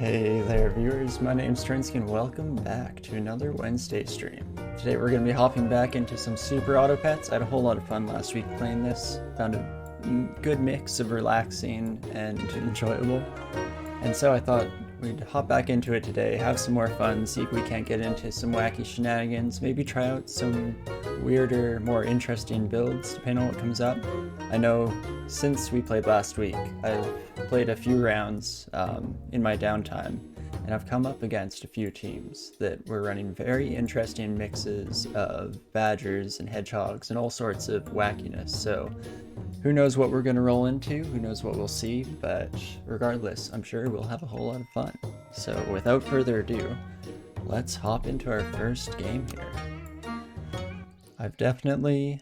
Hey there viewers, my name's Torinski and welcome back to another Wednesday stream. Today we're going to be hopping back into some Super Auto Pets. I had a whole lot of fun last week playing this, found a good mix of relaxing and enjoyable. And so I thought we'd hop back into it today, have some more fun, see if we can't get into some wacky shenanigans, maybe try out some weirder, more interesting builds depending on what comes up. I know since we played last week, I've played a few rounds in my downtime, and I've come up against a few teams that were running very interesting mixes of badgers and hedgehogs and all sorts of wackiness. So who knows what we're going to roll into, who knows what we'll see, but regardless, I'm sure we'll have a whole lot of fun. So without further ado, let's hop into our first game here. I've definitely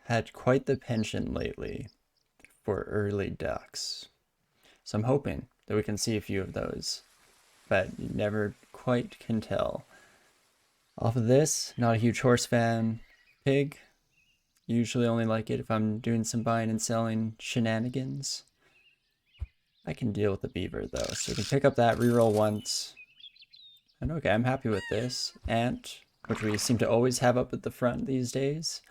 had quite the penchant lately for early ducks. So I'm hoping that we can see a few of those, but you never quite can tell. Off of this, not a huge horse fan. Pig, usually only like it if I'm doing some buying and selling shenanigans. I can deal with the beaver though, so we can pick up that, reroll once. And okay, I'm happy with this. Ant, which we seem to always have up at the front these days.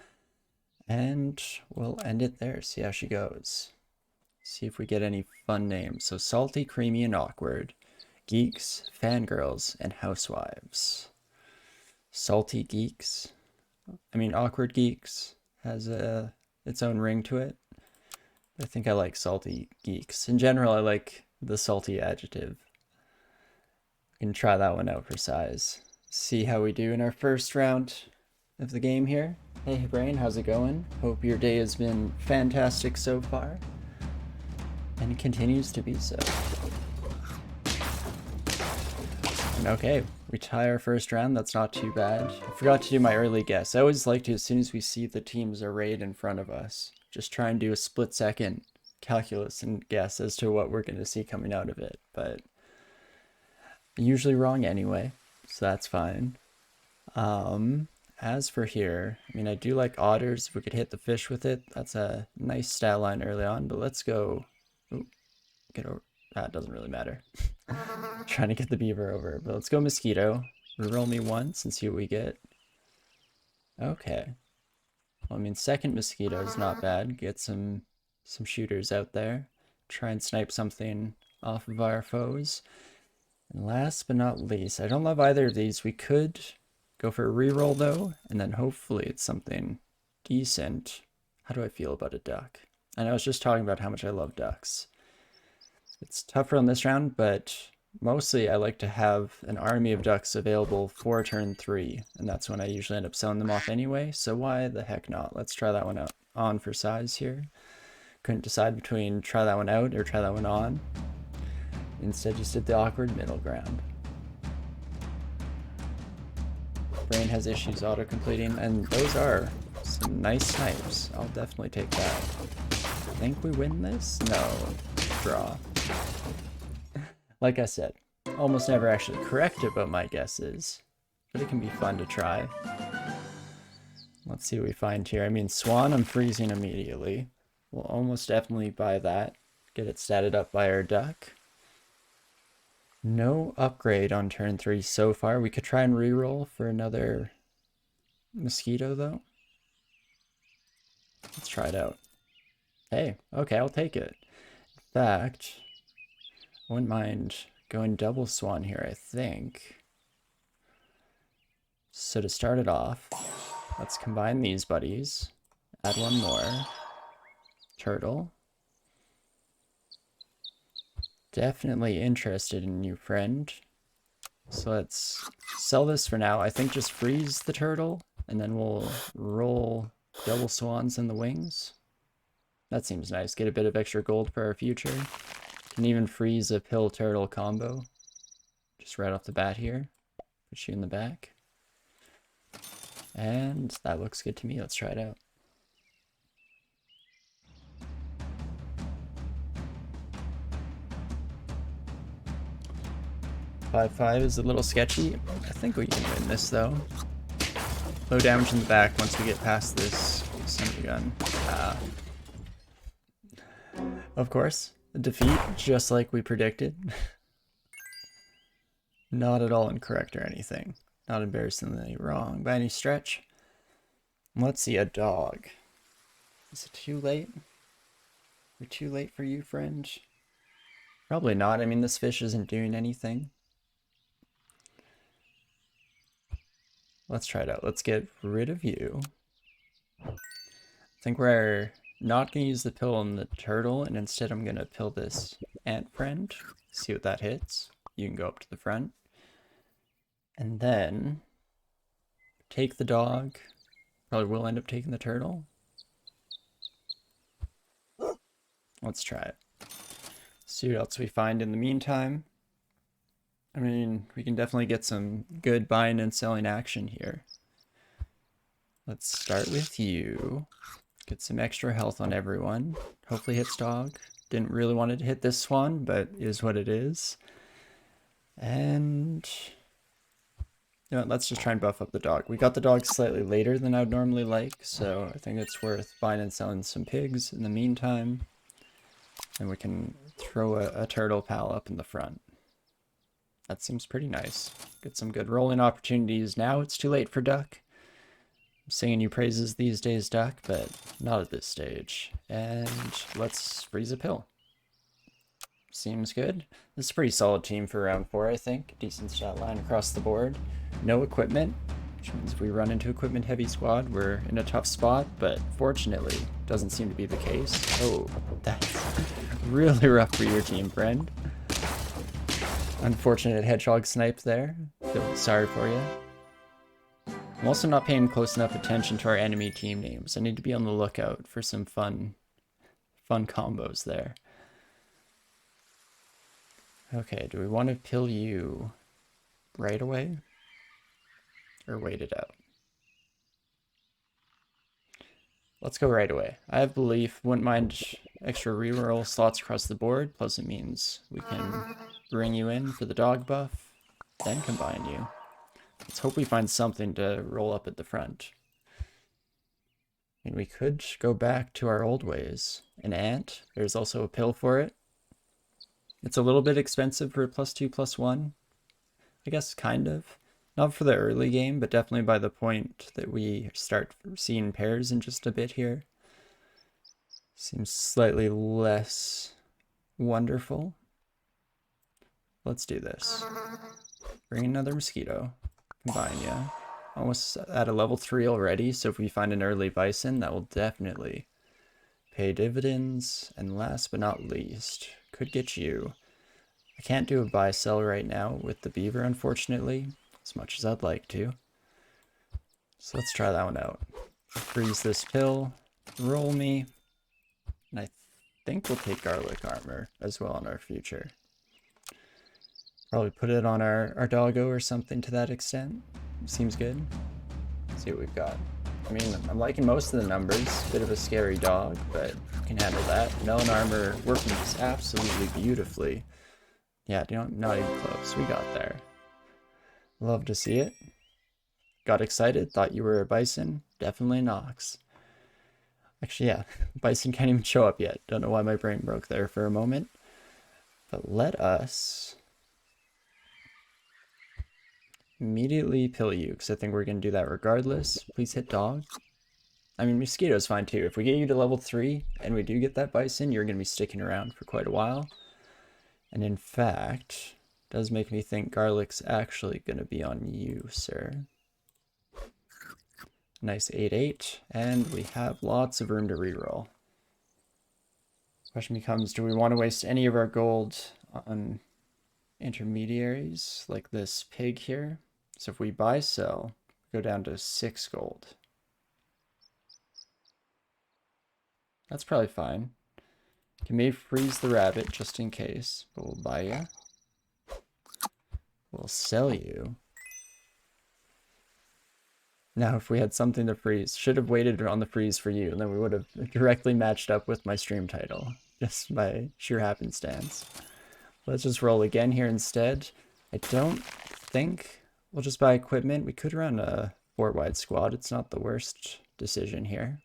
And we'll end it there, see how she goes. See if we get any fun names. So salty, creamy, and awkward. Geeks, fangirls, and housewives. Salty geeks. I mean, awkward geeks has its own ring to it. I think I like salty geeks. In general, I like the salty adjective. We can try that one out for size. See how we do in our first round of the game here. Hey Brain, how's it going? Hope your day has been fantastic so far. And it continues to be so. And okay, we tie our first round, that's not too bad. I forgot to do my early guess. I always like to, as soon as we see the teams arrayed in front of us, just try and do a split-second calculus and guess as to what we're going to see coming out of it. But I'm usually wrong anyway, so that's fine. As for here, I mean, I do like otters. If we could hit the fish with it, that's a nice stat line early on, but let's go. Ooh, get over. That doesn't really matter. Trying to get the beaver over, but let's go mosquito. Reroll me once and see what we get. Okay. Well, I mean, second mosquito is not bad. Get some shooters out there. Try and snipe something off of our foes. And last but not least, I don't love either of these. We could go for a reroll though, and then hopefully it's something decent. How do I feel about a duck? And I was just talking about how much I love ducks. It's tougher on this round, but mostly I like to have an army of ducks available for turn 3, and that's when I usually end up selling them off anyway, so why the heck not? Let's try that one out on for size here. Couldn't decide between try that one out or try that one on. Instead just did the awkward middle ground. Brain has issues auto-completing, and those are some nice snipes. I'll definitely take that. Think we win this? No. Draw. Like I said, almost never actually correct about my guesses, but it can be fun to try. Let's see what we find here. I mean, Swan, I'm freezing immediately. We'll almost definitely buy that. Get it statted up by our duck. No upgrade on turn 3 so far. We could try and reroll for another mosquito though. Let's try it out. Hey, okay, I'll take it. In fact, I wouldn't mind going double swan here, I think. So to start it off, let's combine these buddies. Add one more. Turtle. Definitely interested in a new friend. So let's sell this for now. I think just freeze the turtle, and then we'll roll double swans in the wings. That seems nice. Get a bit of extra gold for our future. Can even freeze a pill turtle combo. Just right off the bat here. Put you in the back. And that looks good to me. Let's try it out. Five is a little sketchy. I think we can win this though. Low damage in the back once we get past this assembly gun. Of course, a defeat, just like we predicted. Not at all incorrect or anything. Not embarrassingly wrong by any stretch. Let's see, a dog. Is it too late? We're too late for you, friend? Probably not. I mean, this fish isn't doing anything. Let's try it out. Let's get rid of you. I think we're not going to use the pill on the turtle, and instead I'm going to pill this ant friend. See what that hits. You can go up to the front. And then take the dog. Probably will end up taking the turtle. Let's try it. See what else we find in the meantime. I mean, we can definitely get some good buying and selling action here. Let's start with you. Get some extra health on everyone. Hopefully hits dog. Didn't really want it to hit this swan, but is what it is. And you know what, let's just try and buff up the dog. We got the dog slightly later than I'd normally like, so I think it's worth buying and selling some pigs in the meantime. And we can throw a turtle pal up in the front. That seems pretty nice. Get some good rolling opportunities. Now it's too late for duck. I'm singing you praises these days, duck, but not at this stage. And let's freeze a pill. Seems good. This is a pretty solid team for round 4, I think. Decent stat line across the board. No equipment, which means if we run into equipment heavy squad, we're in a tough spot, but fortunately, doesn't seem to be the case. Oh, that's really rough for your team, friend. Unfortunate hedgehog snipe there. Feel sorry for you. I'm also not paying close enough attention to our enemy team names. I need to be on the lookout for some fun combos there. Okay, do we want to pill you right away? Or wait it out? Let's go right away. I have belief, wouldn't mind extra reroll slots across the board, plus it means we can bring you in for the dog buff, then combine you. Let's hope we find something to roll up at the front. I mean, we could go back to our old ways. An ant, there's also a pill for it. It's a little bit expensive for a +2/+1. I guess, kind of. Not for the early game, but definitely by the point that we start seeing pairs in just a bit here. Seems slightly less wonderful. Let's do this. Bring another mosquito. Combine ya. Almost at a level 3 already, so if we find an early bison, that will definitely pay dividends. And last but not least, could get you. I can't do a buy sell right now with the beaver, unfortunately, as much as I'd like to. So let's try that one out. Freeze this pill, roll me, and I think we'll take garlic armor as well in our future. Probably put it on our doggo or something to that extent. Seems good. Let's see what we've got. I mean, I'm liking most of the numbers. Bit of a scary dog, but can handle that. Melon armor working just absolutely beautifully. Yeah, not even close. We got there. Love to see it. Got excited, thought you were a bison. Definitely an ox. Actually, yeah, bison can't even show up yet. Don't know why my brain broke there for a moment. But let us immediately pill you, because I think we're going to do that regardless. Please hit dog. I mean, mosquito's fine too. If we get you to level 3 and we do get that bison, you're going to be sticking around for quite a while. And in fact, does make me think garlic's actually going to be on you, sir. Nice 8/8, and we have lots of room to reroll. Question becomes, do we want to waste any of our gold on intermediaries like this pig here? So if we buy sell, go down to 6 gold. That's probably fine. Can maybe freeze the rabbit just in case, but we'll buy you. We'll sell you. Now, if we had something to freeze, should have waited on the freeze for you, and then we would have directly matched up with my stream title, just by sheer happenstance. Let's just roll again here instead. I don't think we'll just buy equipment. We could run a 4-wide squad. It's not the worst decision here.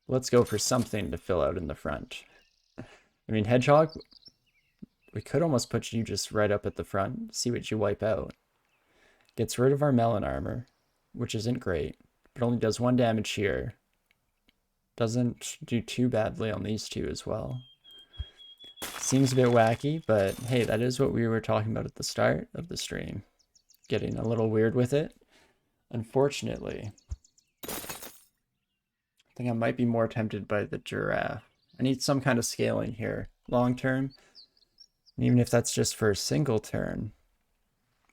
Let's go for something to fill out in the front. I mean, hedgehog, We could almost put you just right up at the front, see what you wipe out. Gets rid of our melon armor, which isn't great, but only does 1 damage here. Doesn't do too badly on these two as well. Seems a bit wacky, but hey, that is what we were talking about at the start of the stream. Getting a little weird with it. Unfortunately, I think I might be more tempted by the giraffe. I need some kind of scaling here, long term. And even if that's just for a single turn,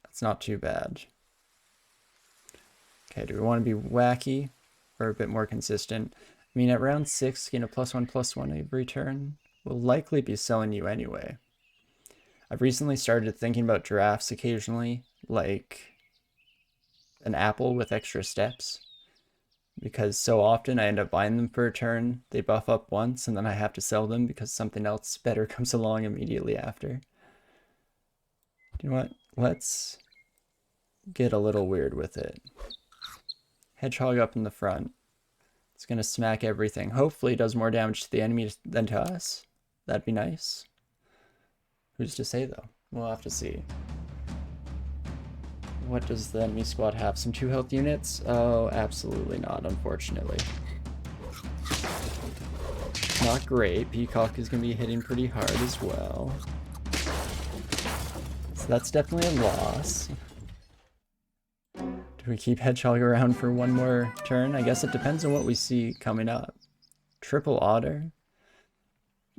that's not too bad. Okay, do we want to be wacky or a bit more consistent? I mean, at round 6, getting a +1/+1 every turn will likely be selling you anyway. I've recently started thinking about giraffes occasionally, like an apple with extra steps, because so often I end up buying them for a turn, they buff up once, and then I have to sell them because something else better comes along immediately after. You know what? Let's get a little weird with it. Hedgehog up in the front. It's going to smack everything. Hopefully it does more damage to the enemy than to us. That'd be nice. Who's to say, though? We'll have to see. What does the enemy squad have? Some 2 health units? Oh, absolutely not, unfortunately. Not great. Peacock is going to be hitting pretty hard as well. So that's definitely a loss. Do we keep Hedgehog around for 1 more turn? I guess it depends on what we see coming up. Triple Otter.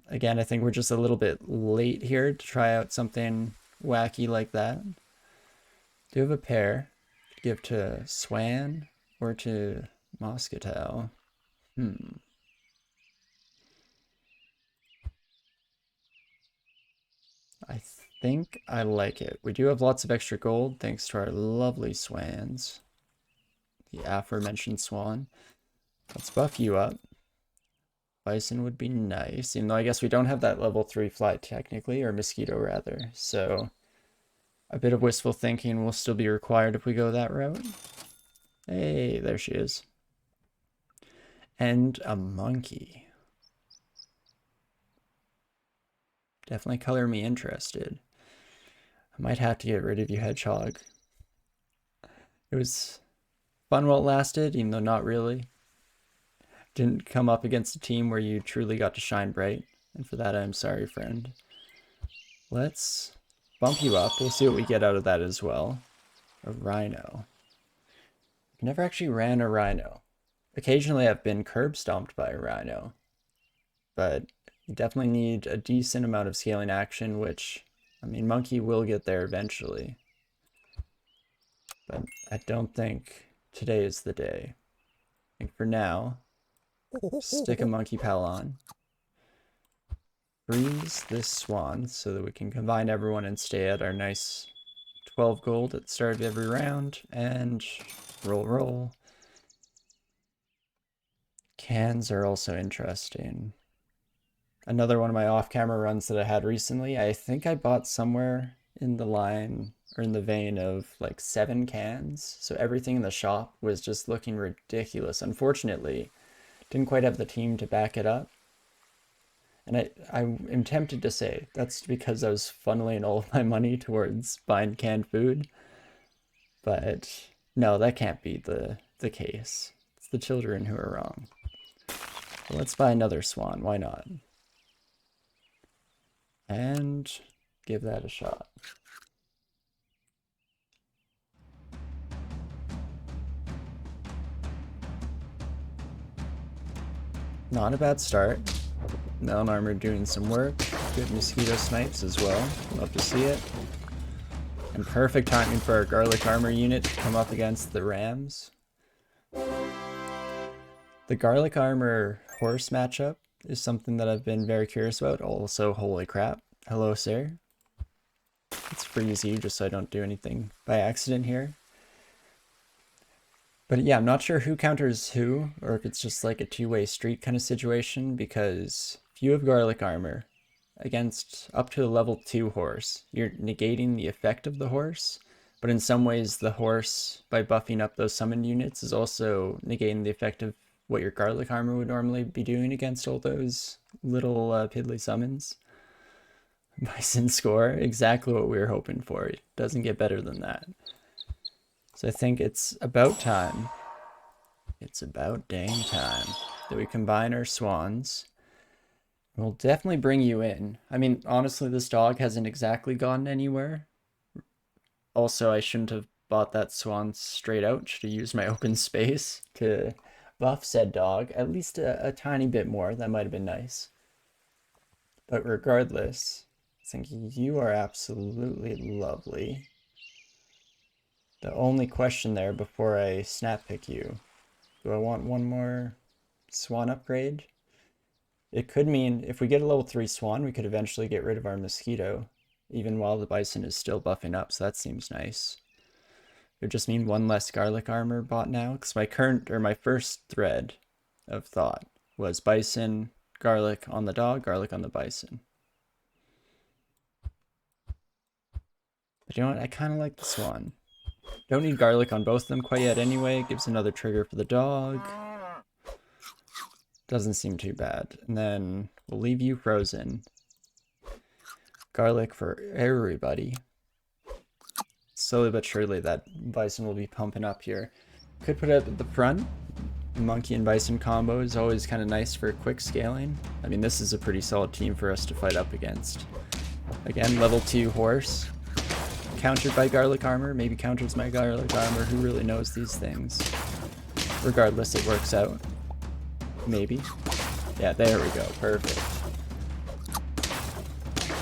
Again, I think we're just a little bit late here to try out something wacky like that. Do have a pair. Give to Swan or to Moscatel. I think I like it. We do have lots of extra gold thanks to our lovely swans. The aforementioned swan. Let's buff you up. Bison would be nice, even though I guess we don't have that level 3 fly technically, or mosquito rather, so a bit of wistful thinking will still be required if we go that route. Hey, there she is. And a monkey. Definitely color me interested. I might have to get rid of you, Hedgehog. It was fun while it lasted, even though not really. Didn't come up against a team where you truly got to shine bright, and for that I'm sorry, friend. Let's bump you up. We'll see what we get out of that as well. A rhino. I've never actually ran a rhino. Occasionally I've been curb stomped by a rhino, but you definitely need a decent amount of scaling action, which, I mean, monkey will get there eventually. But I don't think today is the day. I think for now, stick a monkey pal on. Freeze this swan so that we can combine everyone and stay at our nice 12 gold at the start of every round. And roll. Cans are also interesting. Another one of my off-camera runs that I had recently, I think I bought somewhere in the line or in the vein of like 7 cans. So everything in the shop was just looking ridiculous. Unfortunately, didn't quite have the team to back it up. And I am tempted to say that's because I was funneling all of my money towards buying canned food. But no, that can't be the case. It's the children who are wrong. So let's buy another swan, why not? And give that a shot. Not a bad start. Melon armor doing some work. Good mosquito snipes as well. Love to see it. And perfect timing for our garlic armor unit to come up against the rams. The garlic armor horse matchup is something that I've been very curious about. Also, holy crap. Hello, sir. Let's freeze you just so I don't do anything by accident here. But yeah, I'm not sure who counters who, or if it's just like a two-way street kind of situation, because if you have garlic armor against up to a level 2 horse, you're negating the effect of the horse, but in some ways the horse, by buffing up those summoned units, is also negating the effect of what your garlic armor would normally be doing against all those little piddly summons. Bison score, exactly what we were hoping for. It doesn't get better than that. So I think it's about time. It's about dang time that we combine our swans. We'll definitely bring you in. I mean, honestly, this dog hasn't exactly gone anywhere. Also, I shouldn't have bought that swan straight out. Should have used my open space to buff said dog. At least a tiny bit more. That might have been nice. But regardless, I think you are absolutely lovely. The only question there before I snap pick you, do I want one more swan upgrade? It could mean if we get a level 3 swan, we could eventually get rid of our mosquito, even while the bison is still buffing up, so that seems nice. It would just mean one less garlic armor bought now, because my first thread of thought was bison, garlic on the dog, garlic on the bison. But you know what? I kind of like the swan. Don't need garlic on both of them quite yet anyway. Gives another trigger for the dog. Doesn't seem too bad. And then we'll leave you frozen. Garlic for everybody. Slowly but surely that bison will be pumping up here. Could put it at the front. Monkey and bison combo is always kind of nice for quick scaling. I mean, this is a pretty solid team for us to fight up against. Again, level 2 horse. Countered by garlic armor. Maybe counters my garlic armor. Who really knows these things? Regardless, it works out. Maybe. Yeah, there we go. Perfect.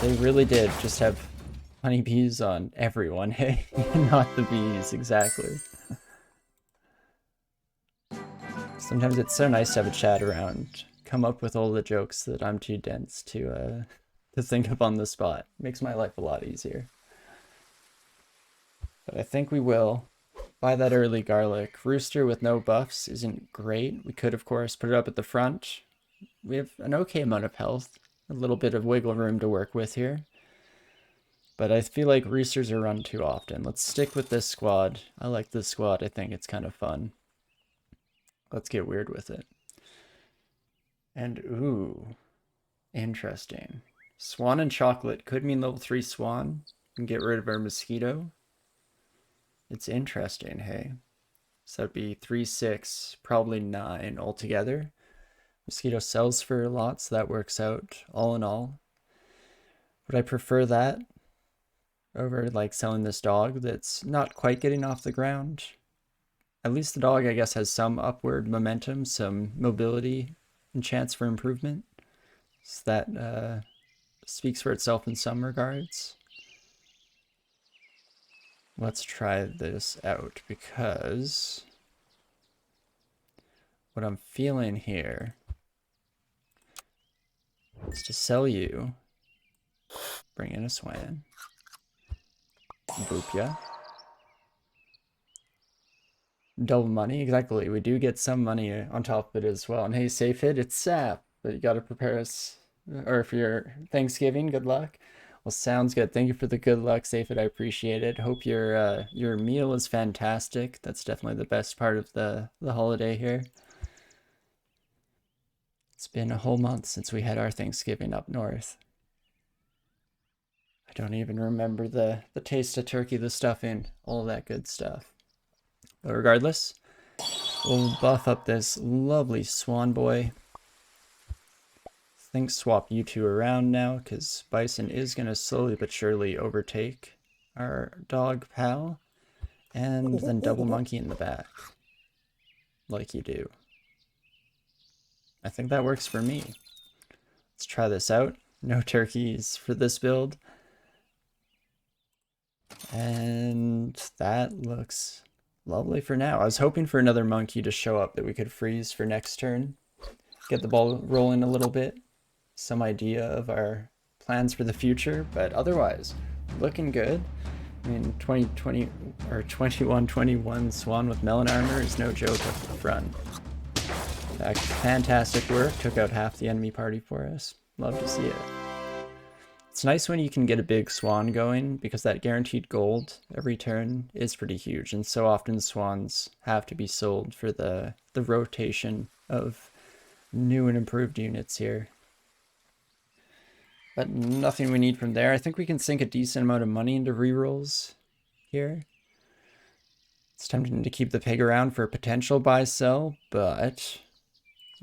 They really did just have honeybees on everyone, hey? Not the bees, exactly. Sometimes it's so nice to have a chat around. Come up with all the jokes that I'm too dense to think of on the spot. Makes my life a lot easier. But I think we will. Buy that early garlic. Rooster with no buffs isn't great. We could, of course, put it up at the front. We have an okay amount of health. A little bit of wiggle room to work with here. But I feel like roosters are run too often. Let's stick with this squad. I like this squad. I think it's kind of fun. Let's get weird with it. And ooh, interesting. Swan and chocolate could mean level 3 swan and get rid of our mosquito. It's interesting, hey. So that'd be 3, 6, probably 9 altogether. Mosquito sells for a lot, so that works out all in all. Would I prefer that over like selling this dog that's not quite getting off the ground? At least the dog, I guess, has some upward momentum, some mobility and chance for improvement. So that speaks for itself in some regards. Let's try this out because what I'm feeling here is to sell you, bring in a swan, boop ya. Double money, exactly. We do get some money on top of it as well. And hey, safe hit, it's sap, but you got to prepare us, or for your Thanksgiving, good luck. Well, sounds good. Thank you for the good luck, safe it. I appreciate it. Hope your meal is fantastic. That's definitely the best part of the holiday here. It's been a whole month since we had our Thanksgiving up north. I don't even remember the taste of turkey, the stuffing, all that good stuff. But regardless, we'll buff up this lovely swan boy. I think swap you two around now, because bison is going to slowly but surely overtake our dog pal. And then double monkey in the back. Like you do. I think that works for me. Let's try this out. No turkeys for this build. And that looks lovely for now. I was hoping for another monkey to show up that we could freeze for next turn. Get the ball rolling a little bit. Some idea of our plans for the future, but otherwise, looking good. I mean, 2020 or 21-21 Swan with melon armor is no joke up the front. In fact, fantastic work. Took out half the enemy party for us. Love to see it. It's nice when you can get a big swan going, because that guaranteed gold every turn is pretty huge, and so often swans have to be sold for the rotation of new and improved units here. But nothing we need from there. I think we can sink a decent amount of money into rerolls here. It's tempting to keep the pig around for a potential buy-sell, but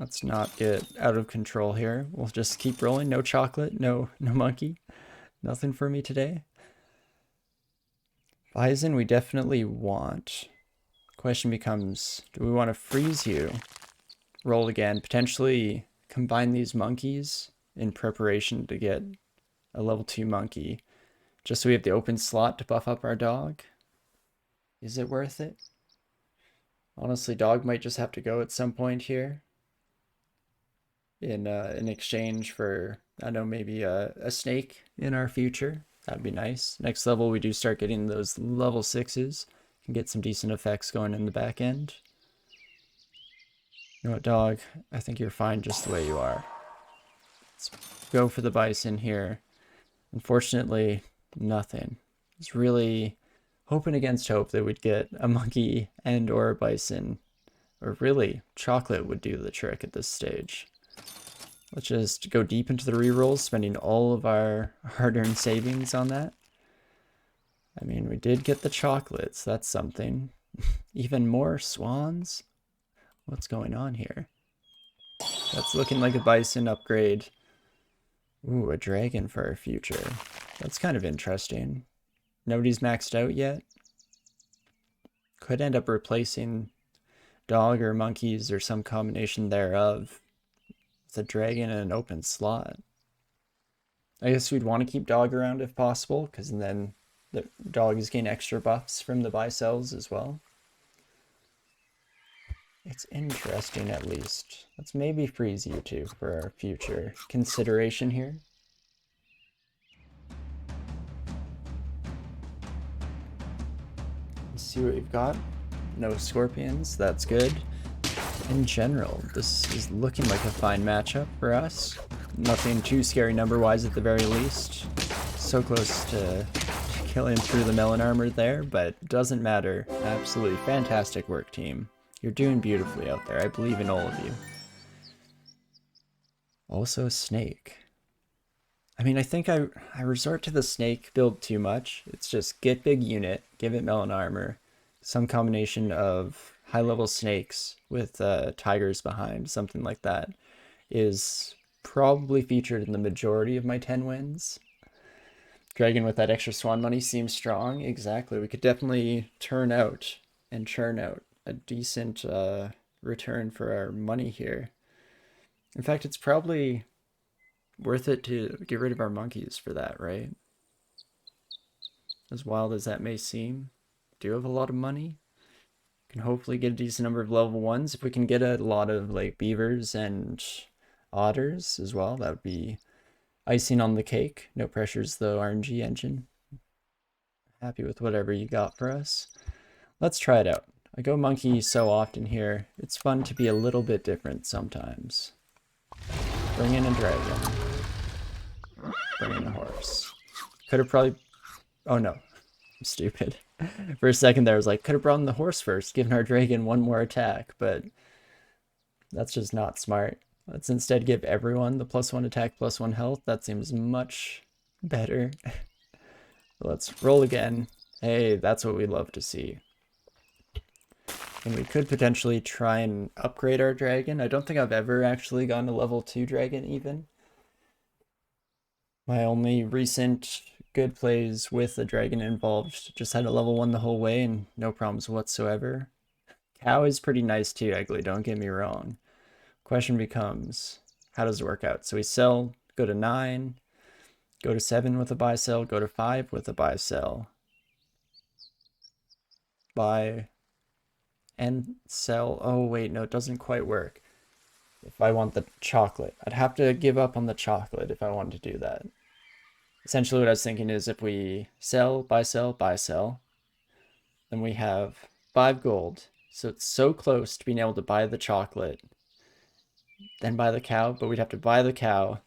let's not get out of control here. We'll just keep rolling. No chocolate, no monkey. Nothing for me today. Bison we definitely want. Question becomes, do we want to freeze you? Roll again, potentially combine these monkeys in preparation to get a level 2 monkey, just so we have the open slot to buff up our dog. Is it worth it? Honestly, dog might just have to go at some point here in exchange for, I don't know, maybe a snake in our future. That'd be nice. Next level, we do start getting those level 6s. Can get some decent effects going in the back end. You know what, dog? I think you're fine just the way you are. Let's go for the bison here. Unfortunately, nothing. It's really hoping against hope that we'd get a monkey and or a bison. Or really, chocolate would do the trick at this stage. Let's just go deep into the rerolls, spending all of our hard-earned savings on that. I mean, we did get the chocolates. That's something. Even more swans? What's going on here? That's looking like a bison upgrade. Ooh, a dragon for our future. That's kind of interesting. Nobody's maxed out yet. Could end up replacing dog or monkeys or some combination thereof with a dragon and an open slot. I guess we'd want to keep dog around if possible, because then the dogs gain extra buffs from the buy-sells as well. It's interesting, at least. Let's maybe freeze you two for our future consideration here. Let's see what we've got. No scorpions, that's good. In general, this is looking like a fine matchup for us. Nothing too scary number-wise at the very least. So close to killing through the melon armor there, but doesn't matter. Absolutely fantastic work, team. You're doing beautifully out there. I believe in all of you. Also, snake. I mean, I think I resort to the snake build too much. It's just get big unit, give it melon armor, some combination of high-level snakes with tigers behind, something like that, is probably featured in the majority of my 10 wins. Dragon with that extra swan money seems strong. Exactly. We could definitely turn out and churn out a decent return for our money here. In fact, it's probably worth it to get rid of our monkeys for that, right? As wild as that may seem, do have a lot of money. Can hopefully get a decent number of level 1s. If we can get a lot of like beavers and otters as well, that would be icing on the cake. No pressures though, RNG engine. Happy with whatever you got for us. Let's try it out. I go monkey so often here. It's fun to be a little bit different sometimes. Bring in a dragon. Bring in a horse. Could have probably... Oh no, I'm stupid. For a second there I was like, could have brought in the horse first, given our dragon one more attack, but that's just not smart. Let's instead give everyone the +1 attack, +1 health. That seems much better. Let's roll again. Hey, that's what we love to see. And we could potentially try and upgrade our dragon. I don't think I've ever actually gone to level 2 dragon even. My only recent good plays with the dragon involved just had a level 1 the whole way and no problems whatsoever. Cow is pretty nice too, Eggly, don't get me wrong. Question becomes, how does it work out? So we sell, go to 9, go to 7 with a buy sell, go to 5 with a buy sell. Buy and sell. Oh wait, no, it doesn't quite work. If I want the chocolate, I'd have to give up on the chocolate if I wanted to do that. Essentially what I was thinking is if we sell, buy, then we have 5 gold. So it's so close to being able to buy the chocolate, then buy the cow, but we'd have to buy the cow,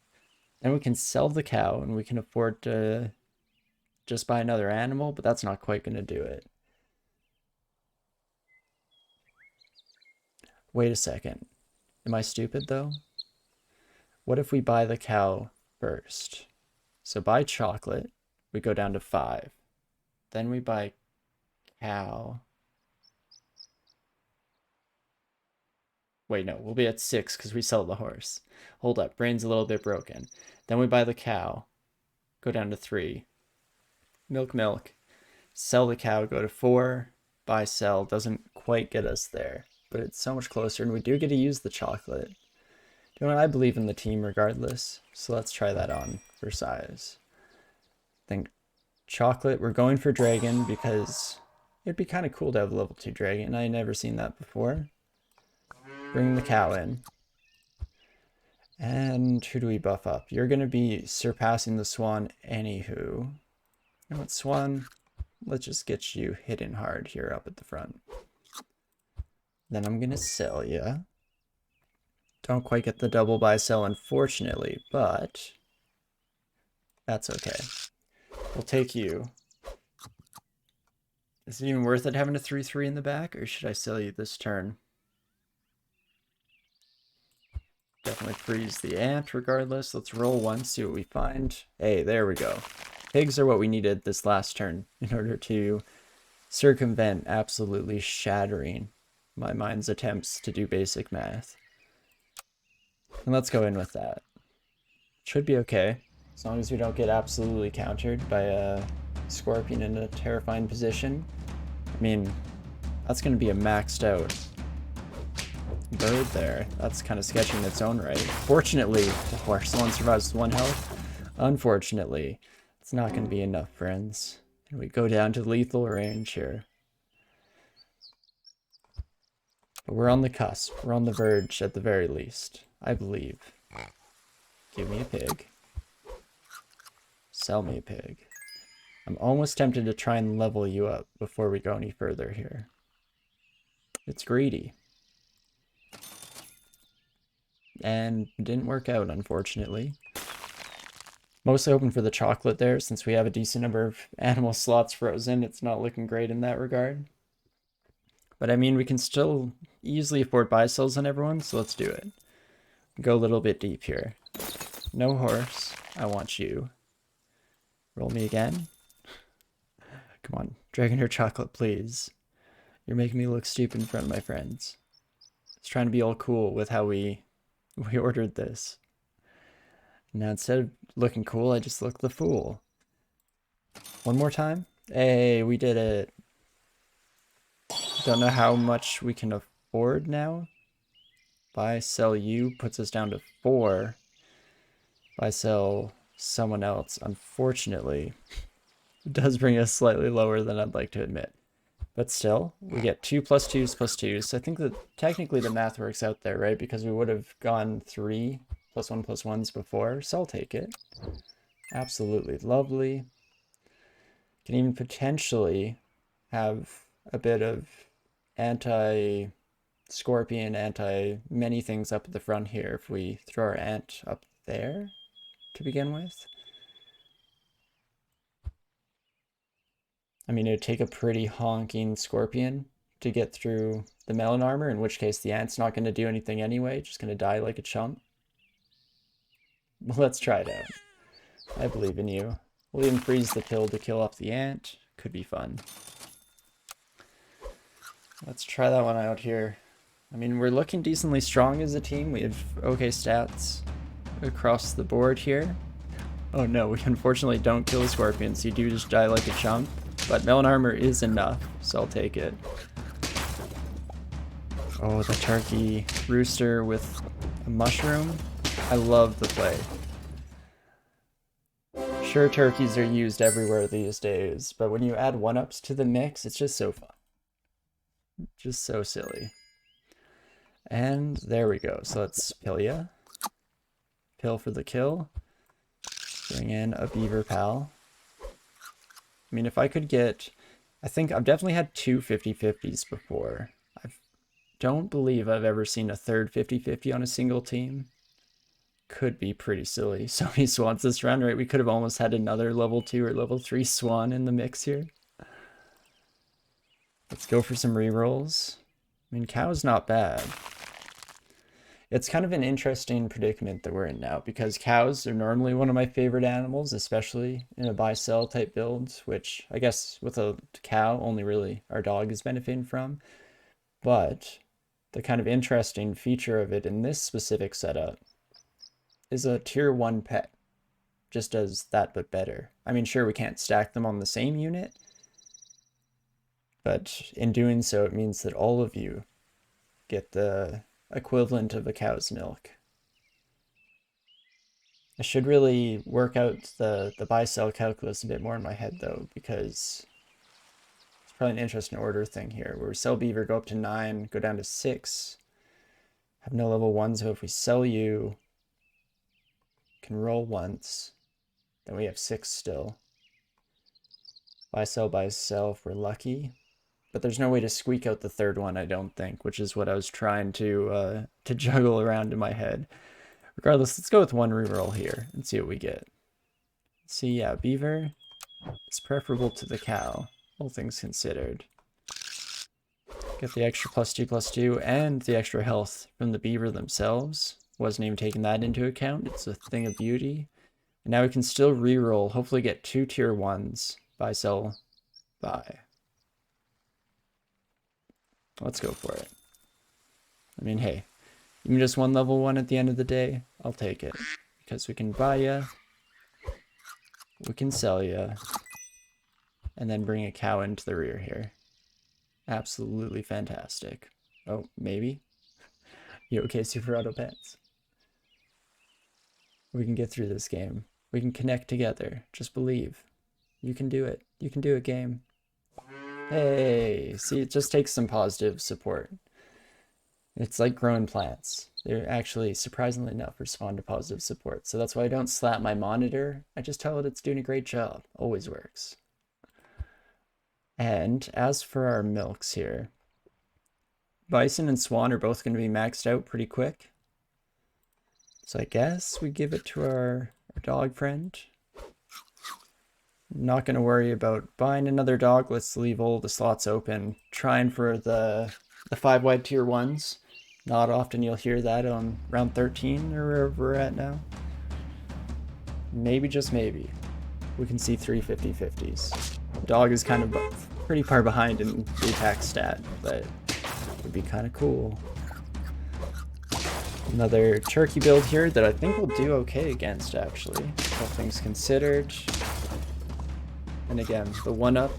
then we can sell the cow, and we can afford to just buy another animal, but that's not quite going to do it. Wait a second. Am I stupid, though? What if we buy the cow first? So buy chocolate, we go down to 5. Then we buy cow. Wait, no, we'll be at 6 because we sell the horse. Hold up, brain's a little bit broken. Then we buy the cow, go down to 3. Milk. Sell the cow, go to 4. Buy, sell, doesn't quite get us there, but it's so much closer, and we do get to use the chocolate. You know what, I believe in the team regardless, so let's try that on for size. I think chocolate, we're going for dragon because it'd be kind of cool to have a level 2 dragon. I never seen that before. Bring the cow in. And who do we buff up? You're going to be surpassing the swan anywho. You know what, swan? Let's just get you hidden hard here up at the front. Then I'm going to sell you. Don't quite get the double buy sell, unfortunately, but that's okay. We'll take you. Is it even worth it having a 3-3 in the back, or should I sell you this turn? Definitely freeze the ant regardless. Let's roll one, see what we find. Hey, there we go. Pigs are what we needed this last turn in order to circumvent absolutely shattering my mind's attempts to do basic math. And let's go in with that. Should be okay, as long as we don't get absolutely countered by a scorpion in a terrifying position. I mean, that's going to be a maxed out bird there. That's kind of sketchy in its own right. Fortunately, the horse one survives with 1 health. Unfortunately, it's not going to be enough, friends. And we go down to lethal range here. But we're on the cusp. We're on the verge at the very least, I believe. Give me a pig. Sell me a pig. I'm almost tempted to try and level you up before we go any further here. It's greedy. And didn't work out, unfortunately. Mostly hoping for the chocolate there, since we have a decent number of animal slots frozen. It's not looking great in that regard. But I mean, we can still easily afford buy sells on everyone, so let's do it. Go a little bit deep here. No horse. I want you. Roll me again. Come on, dragon or chocolate, please. You're making me look stupid in front of my friends. I was trying to be all cool with how we ordered this. Now instead of looking cool, I just look the fool. One more time. Hey, we did it. Don't know how much we can afford now. Buy, sell you puts us down to 4. Buy, sell someone else. Unfortunately, it does bring us slightly lower than I'd like to admit. But still, we get 2 plus 2s plus 2s. So I think that technically the math works out there, right? Because we would have gone 3 plus 1 plus 1s before. So I'll take it. Absolutely lovely. Can even potentially have a bit of anti-scorpion, anti-many things up at the front here if we throw our ant up there to begin with. I mean, it would take a pretty honking scorpion to get through the melon armor, in which case the ant's not going to do anything anyway, just going to die like a chump. Well, let's try it out. I believe in you. We'll even freeze the pill to kill off the ant. Could be fun. Let's try that one out here. I mean, we're looking decently strong as a team. We have okay stats across the board here. Oh no, we unfortunately don't kill the scorpions. You do just die like a chump. But melon armor is enough, so I'll take it. Oh, the turkey rooster with a mushroom. I love the play. Sure, turkeys are used everywhere these days, but when you add 1-ups to the mix, it's just so fun. Just so silly. And there we go. So let's pill ya. Pill for the kill. Bring in a beaver pal. I mean, if I could get... I think I've definitely had 2 50-50s before. I don't believe I've ever seen a third 50-50 on a single team. Could be pretty silly. So many swans this round, right? We could have almost had another level 2 or level 3 swan in the mix here. Let's go for some rerolls. I mean, cow's not bad. It's kind of an interesting predicament that we're in now because cows are normally one of my favorite animals, especially in a buy-sell type build, which I guess with a cow, only really our dog is benefiting from. But the kind of interesting feature of it in this specific setup is a tier 1 pet. Just does that but better. I mean, sure, we can't stack them on the same unit, but in doing so, it means that all of you get the equivalent of a cow's milk. I should really work out the buy-sell calculus a bit more in my head, though, because it's probably an interesting order thing here, where we sell beaver, go up to 9, go down to 6, have no level 1, so if we sell you, can roll once, then we have 6 still. Buy, sell, if we're lucky. But there's no way to squeak out the third one, I don't think, which is what I was trying to juggle around in my head. Regardless, let's go with 1 reroll here and see what we get. See, yeah, beaver is preferable to the cow, all things considered. Get the extra +2/+2 and the extra health from the beaver themselves. Wasn't even taking that into account. It's a thing of beauty. And now we can still reroll, hopefully get 2 tier 1s. Buy, sell, buy. Let's go for it. I mean, hey, even just 1 level 1 at the end of the day, I'll take it. Because we can buy ya, we can sell ya, and then bring a cow into the rear here. Absolutely fantastic. Oh, maybe? You okay, Super Auto Pets? We can get through this game. We can connect together. Just believe. You can do it. You can do it, game. Hey, see, it just takes some positive support. It's like growing plants. They're actually, surprisingly enough, respond to positive support. So that's why I don't slap my monitor. I just tell it it's doing a great job. Always works. And as for our milks here, Bison and Swan are both going to be maxed out pretty quick. So I guess we give it to our dog friend. Not going to worry about buying another dog. Let's leave all the slots open. Trying for the 5 wide tier 1s. Not often you'll hear that on round 13 or wherever we're at now. Maybe, just maybe, we can see 3 50/50s. Dog is kind of pretty far behind in the attack stat, but it would be kind of cool. Another turkey build here that I think will do okay against, actually, all things considered. And again, the 1-up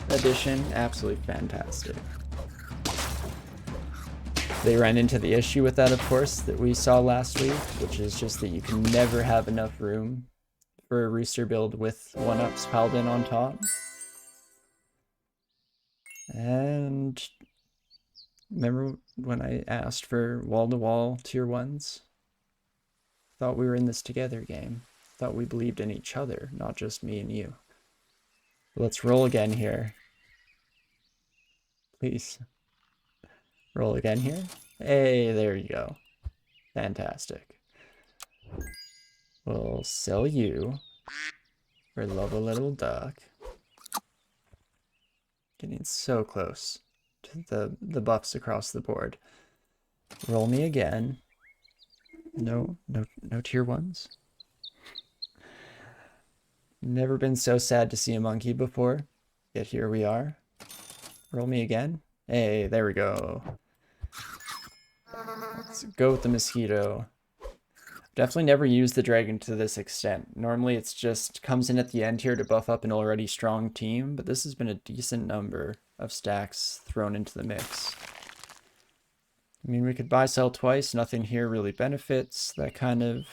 edition, absolutely fantastic. They ran into the issue with that, of course, that we saw last week, which is just that you can never have enough room for a rooster build with 1-ups piled in on top. And remember when I asked for wall-to-wall tier 1s? Thought we were in this together, game. Thought we believed in each other, not just me and you. Let's roll again here. Please. Roll again here. Hey, there you go. Fantastic. We'll sell you for love a little duck. Getting so close to the buffs across the board. Roll me again. No tier 1s. Never been so sad to see a monkey before, yet here we are. Roll me again. Hey, there we go. Let's go with the mosquito. Definitely never used the dragon to this extent. Normally it's just comes in at the end here to buff up an already strong team, but this has been a decent number of stacks thrown into the mix. I mean, we could buy, sell twice. Nothing here really benefits that kind of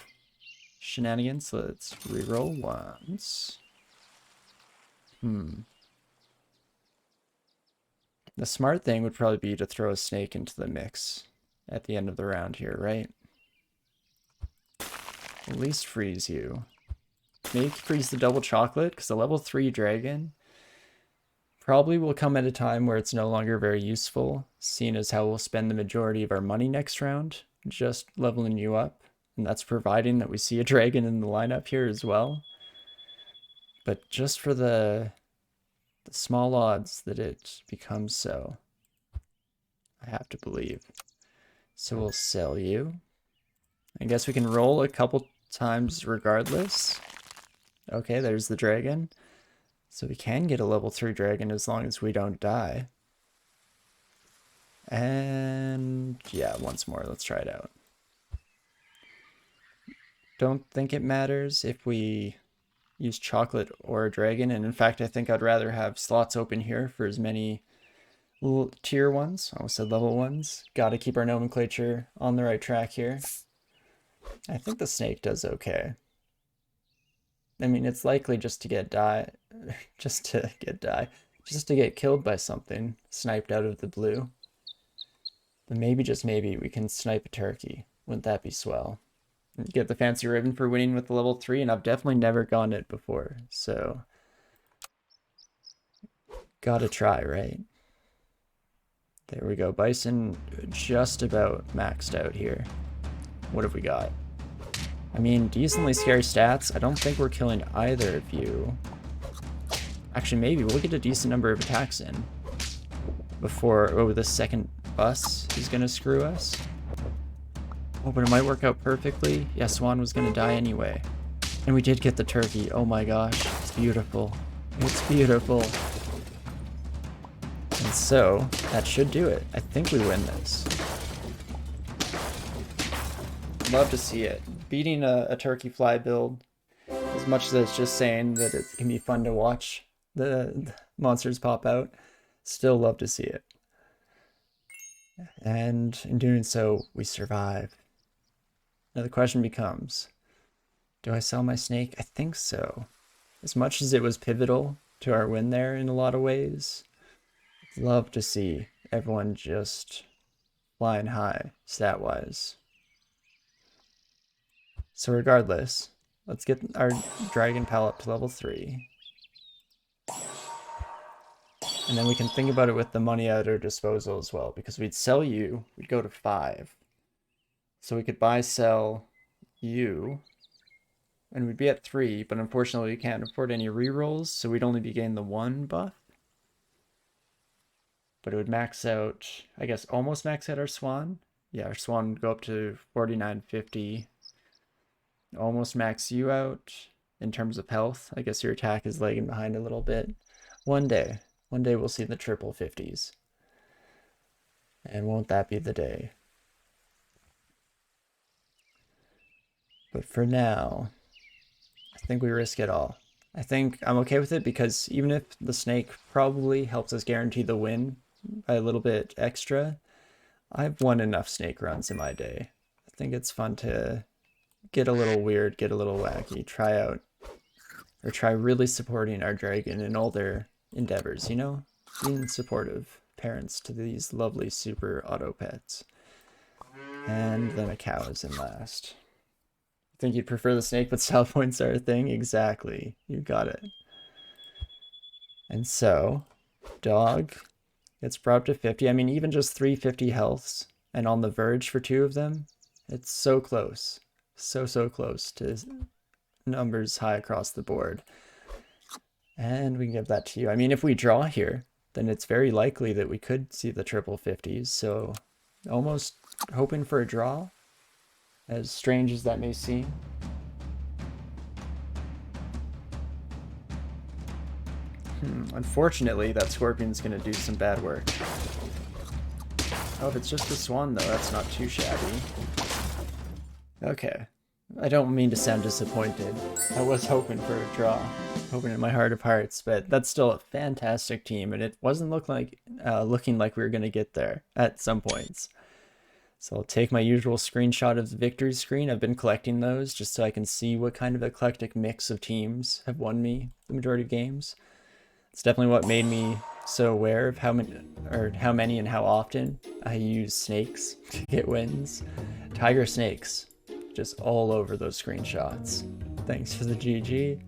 shenanigans. Let's reroll once. The smart thing would probably be to throw a snake into the mix at the end of the round here, right? At least freeze you. Maybe freeze the double chocolate, because the level 3 dragon probably will come at a time where it's no longer very useful, seeing as how we'll spend the majority of our money next round just leveling you up. And that's providing that we see a dragon in the lineup here as well. But just for the small odds that it becomes so, I have to believe. So we'll sell you. I guess we can roll a couple times regardless. Okay, there's the dragon. So we can get a level 3 dragon as long as we don't die. And yeah, once more, let's try it out. Don't think it matters if we use chocolate or a dragon, and in fact I think I'd rather have slots open here for as many tier ones, almost said level ones. Gotta keep our nomenclature on the right track here. I think the snake does okay. I mean, it's likely just to get just to get killed by something sniped out of the blue. But maybe, just maybe, we can snipe a turkey. Wouldn't that be swell? Get the fancy ribbon for winning with the level 3, and I've definitely never gotten it before, so gotta try, right? There we go. Bison just about maxed out here. What have we got? I mean, decently scary stats. I don't think we're killing either of you. Actually, maybe we'll get a decent number of attacks in before the second bus is gonna screw us. Oh, but it might work out perfectly. Yeah, Swan was gonna die anyway. And we did get the turkey. Oh my gosh, it's beautiful. It's beautiful. And so, that should do it. I think we win this. Love to see it. Beating a turkey fly build, as much as it's just saying that it can be fun to watch the monsters pop out, still love to see it. And in doing so, we survive. Now the question becomes, do I sell my snake? I think so. As much as it was pivotal to our win there in a lot of ways, love to see everyone just flying high stat-wise. So regardless, let's get our dragon pal up to level 3. And then we can think about it with the money at our disposal as well, because we'd sell you, we'd go to 5. So we could buy, sell you, and we'd be at 3, but unfortunately we can't afford any rerolls, so we'd only be getting the 1 buff. But it would max out, I guess, almost max out our Swan. Yeah, our Swan would go up to 4950. Almost max you out in terms of health. I guess your attack is lagging behind a little bit. One day we'll see the triple 50s. And won't that be the day? But for now, I think we risk it all. I think I'm okay with it because even if the snake probably helps us guarantee the win by a little bit extra, I've won enough snake runs in my day. I think it's fun to get a little weird, get a little wacky, try really supporting our dragon in all their endeavors, you know? Being supportive parents to these lovely super auto pets. And then a cow is in last. Think you'd prefer the snake, but style points are a thing? Exactly. You got it. And so, dog gets brought up to 50. I mean, even just 350 healths and on the verge for 2 of them, it's so close. So close to numbers high across the board. And we can give that to you. I mean, if we draw here, then it's very likely that we could see the triple 50s. So almost hoping for a draw, as strange as that may seem. Unfortunately, that Scorpion's going to do some bad work. Oh, if it's just a Swan, though, that's not too shabby. Okay. I don't mean to sound disappointed. I was hoping for a draw. Hoping in my heart of hearts, but that's still a fantastic team, and it wasn't looking like we were going to get there at some points. So I'll take my usual screenshot of the victory screen. I've been collecting those just so I can see what kind of eclectic mix of teams have won me the majority of games. It's definitely what made me so aware of how many and how often I use snakes to get wins. Tiger snakes, just all over those screenshots. Thanks for the GG.